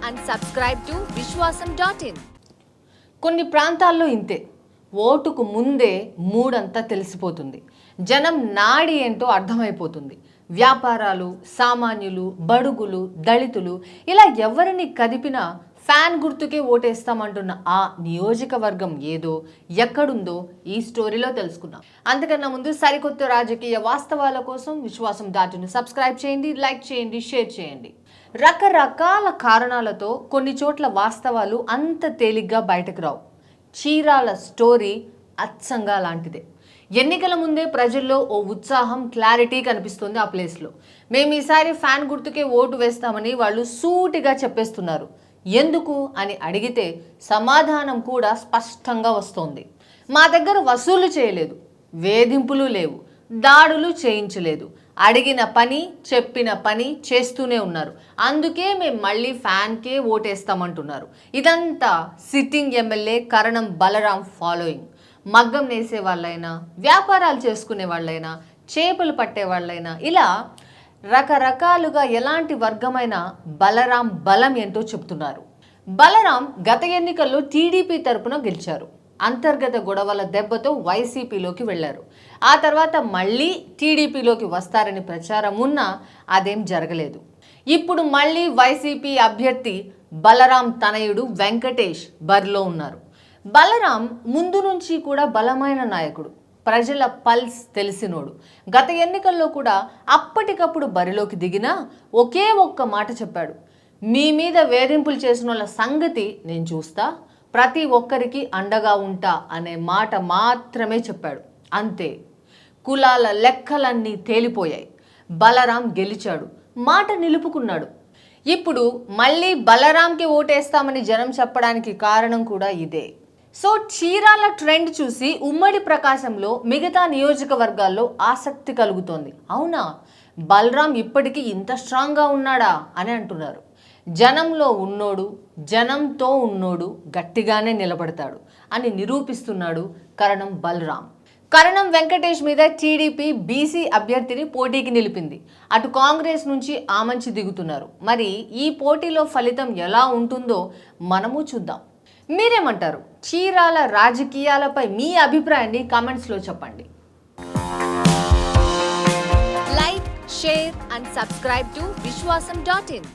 and subscribe to Vishwasam.in. కొన్ని ప్రాంతాల్లో ఇంతే ఓటుకు ముందే మూడంతా తెలిసిపోతుంది. జనం నాడి ఏంటో అర్థమైపోతుంది. వ్యాపారాలు, సామాన్యులు, బడుగులు, దళితులు ఇలా ఎవరిని కదిపినా ఫ్యాన్ గుర్తుకే ఓటేస్తామంటున్న ఆ నియోజకవర్గం ఏదో ఎక్కడుందో ఈ స్టోరీలో తెలుసుకున్నాం. అంతకన్నా ముందు సరికొత్త రాజకీయ వాస్తవాల కోసం విశ్వాసం.in సబ్స్క్రైబ్ చేయండి, లైక్ చేయండి, షేర్ చేయండి. రకరకాల కారణాలతో కొన్ని చోట్ల వాస్తవాలు అంత తేలిగ్గా బయటకు రావు. చీరాల స్టోరీ అచ్చంగా లాంటిదే. ఎన్నికల ముందే ప్రజల్లో ఓ ఉత్సాహం, క్లారిటీ కనిపిస్తుంది ఆ ప్లేస్లో. మేము ఈసారి ఫ్యాన్ గుర్తుకే ఓటు వేస్తామని వాళ్ళు సూటిగా చెప్పేస్తున్నారు. ఎందుకు అని అడిగితే సమాధానం కూడా స్పష్టంగా వస్తోంది. మా దగ్గర వసూలు చేయలేదు, వేధింపులు లేవు, దాడులు చేయించలేదు, అడిగిన పని చెప్పిన పని చేస్తూనే ఉన్నారు, అందుకే మేము మళ్ళీ ఫ్యాన్కే ఓటేస్తామంటున్నారు. ఇదంతా sitting MLA Karanam Balaram following. మగ్గం నేసే వాళ్ళైనా, వ్యాపారాలు చేసుకునే వాళ్ళైనా, చేపలు పట్టే వాళ్ళైనా ఇలా రకరకాలుగా ఎలాంటి వర్గమైన బలరాం బలం ఏంటో చెప్తున్నారు. బలరాం గత ఎన్నికల్లో టీడీపీ తరపున గెలిచారు. అంతర్గత గొడవల దెబ్బతో వైసీపీలోకి వెళ్లారు. ఆ తర్వాత మళ్ళీ టీడీపీలోకి వస్తారని ప్రచారం ఉన్నా అదేం జరగలేదు. ఇప్పుడు మళ్ళీ వైసీపీ అభ్యర్థి బలరాం తనయుడు వెంకటేష్ బరిలో ఉన్నారు. బలరాం ముందు నుంచి కూడా బలమైన నాయకుడు, ప్రజల పల్స్ తెలిసినోడు. గత ఎన్నికల్లో కూడా అప్పటికప్పుడు బరిలోకి దిగినా ఒకే ఒక్క మాట చెప్పాడు: మీ మీద వేధింపులు చేసిన వాళ్ళ సంగతి నేను చూస్తా, ప్రతి ఒక్కరికి అండగా ఉంటా అనే మాట మాత్రమే చెప్పాడు. అంతే. కులాల లెక్కలన్నీ తేలిపోయాయి. బలరాం గెలిచాడు, మాట నిలుపుకున్నాడు. ఇప్పుడు మళ్ళీ బలరాంకి ఓటేస్తామని జనం చెప్పడానికి కారణం కూడా ఇదే. సో చీరాల ట్రెండ్ చూసి ఉమ్మడి ప్రకాశంలో మిగతా నియోజకవర్గాల్లో ఆసక్తి కలుగుతోంది. అవునా, బలరాం ఇప్పటికీ ఇంత స్ట్రాంగ్గా ఉన్నాడా అని అంటున్నారు. జనంలో ఉన్నోడు, జనంతో ఉన్నోడు గట్టిగానే నిలబడతాడు అని నిరూపిస్తున్నాడు కరణం బలరాం. కరణం వెంకటేష్ మీద టీడీపీ బీసీ అభ్యర్థిని పోటీకి నిలిపింది. అటు కాంగ్రెస్ నుంచి ఆమంచి దిగుతున్నారు. మరి ఈ పోటీలో ఫలితం ఎలా ఉంటుందో మనము చూద్దాం. మీరేమంటారు? చీరాల రాజకీయాలపై మీ అభిప్రాయాన్ని కామెంట్స్లో చెప్పండి. Like, share and subscribe to Vishwasam.in.